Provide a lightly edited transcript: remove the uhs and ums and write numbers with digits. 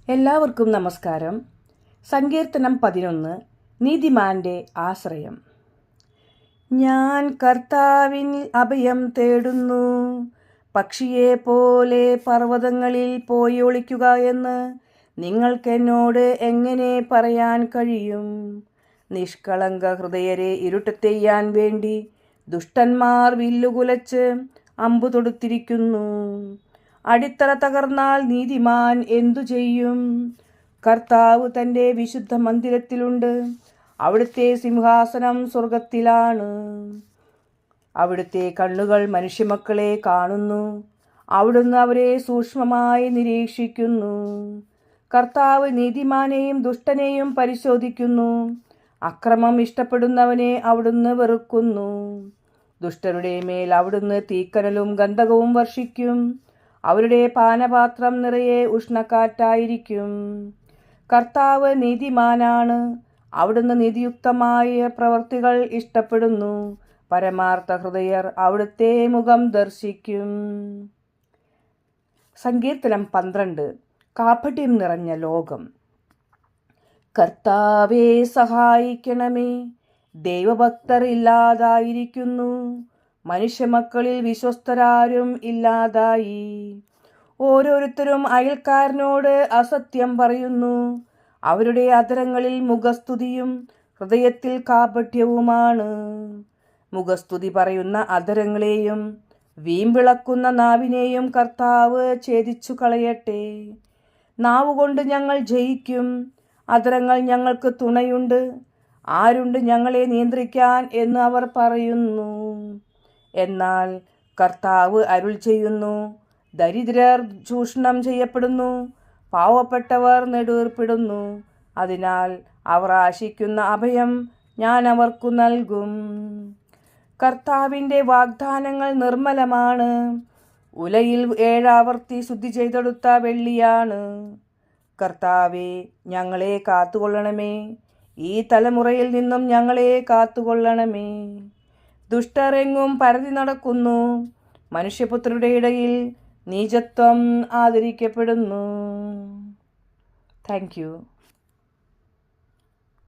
എല്ലാവർക്കും നമസ്കാരം. സങ്കീർത്തനം 11. നീതിമാന്റെ ആശ്രയം. ഞാൻ കർത്താവിൽ അഭയം തേടുന്നു. പക്ഷിയെ പോലെ പർവ്വതങ്ങളിൽ പോയി ഒളിക്കുക എന്ന് നിങ്ങൾക്കെന്നോട് എങ്ങനെ പറയാൻ കഴിയും? നിഷ്കളങ്ക ഹൃദയരെ ഇരുട്ടത്തെയ്യാൻ വേണ്ടി ദുഷ്ടന്മാർ വില്ലുകുലച്ച് അമ്പു തൊടുത്തിരിക്കുന്നു. അടിത്തറ തകർന്നാൽ നീതിമാൻ എന്തു ചെയ്യും? കർത്താവ് തൻ്റെ വിശുദ്ധ മന്ദിരത്തിലുണ്ട്. അവിടുത്തെ സിംഹാസനം സ്വർഗത്തിലാണ്. അവിടുത്തെ കണ്ണുകൾ മനുഷ്യമക്കളെ കാണുന്നു. അവിടുന്ന് അവരെ സൂക്ഷ്മമായി നിരീക്ഷിക്കുന്നു. കർത്താവ് നീതിമാനെയും ദുഷ്ടനെയും പരിശോധിക്കുന്നു. അക്രമം ഇഷ്ടപ്പെടുന്നവനെ അവിടുന്ന് വെറുക്കുന്നു. ദുഷ്ടരുടെ മേൽ അവിടുന്ന് തീക്കനലും ഗന്ധകവും വർഷിക്കും. അവരുടെ പാനപാത്രം നിറയെ ഉഷ്ണക്കാറ്റായിരിക്കും. കർത്താവ് നീതിമാനാണ്. അവിടുന്ന് നീതിയുക്തമായ പ്രവൃത്തികൾ ഇഷ്ടപ്പെടുന്നു. പരമാർത്ഥ ഹൃദയർ അവിടുത്തെ മുഖം ദർശിക്കും. സങ്കീർത്തനം 12. കാപട്യം നിറഞ്ഞ ലോകം. കർത്താവേ, സഹായിക്കണമേ. ദൈവഭക്തർ ഇല്ലാതായിരിക്കുന്നു. മനുഷ്യമക്കളിൽ വിശ്വസ്തരാരും ഇല്ലാതായി. ഓരോരുത്തരും അയൽക്കാരനോട് അസത്യം പറയുന്നു. അവരുടെ അധരങ്ങളിൽ മുഖസ്തുതിയും ഹൃദയത്തിൽ കാപട്യവുമാണ്. മുഖസ്തുതി പറയുന്ന അധരങ്ങളെയും വീമ്പിളക്കുന്ന നാവിനെയും കർത്താവ് ഛേദിച്ചു കളയട്ടെ. നാവുകൊണ്ട് ഞങ്ങൾ ജയിക്കും. അധരങ്ങൾ ഞങ്ങൾക്ക് തുണയുണ്ട്. ആരുണ്ട് ഞങ്ങളെ നിയന്ത്രിക്കാൻ എന്ന് അവർ പറയുന്നു. എന്നാൽ കർത്താവ് അരുൾ ചെയ്യുന്നു, ദരിദ്രർ ചൂഷണം ചെയ്യപ്പെടുന്നു, പാവപ്പെട്ടവർ നെടുവീർപ്പിടുന്നു. അതിനാൽ അവർ ആശിക്കുന്ന അഭയം ഞാൻ അവർക്കു നൽകും. കർത്താവിൻ്റെ വാഗ്ദാനങ്ങൾ നിർമ്മലമാണ്. ഉലയിൽ 7 ആവർത്തി ശുദ്ധി ചെയ്തെടുത്ത വെള്ളിയാണ്. കർത്താവേ, ഞങ്ങളെ കാത്തുകൊള്ളണമേ. ഈ തലമുറയിൽ നിന്നും ഞങ്ങളെ കാത്തുകൊള്ളണമേ. ദുഷ്ടർ എങ്ങും പരതി നടക്കുന്നു. മനുഷ്യപുത്രരുടെ ഇടയിൽ നീചത്വം ആദരിക്കപ്പെടുന്നു. Thank you.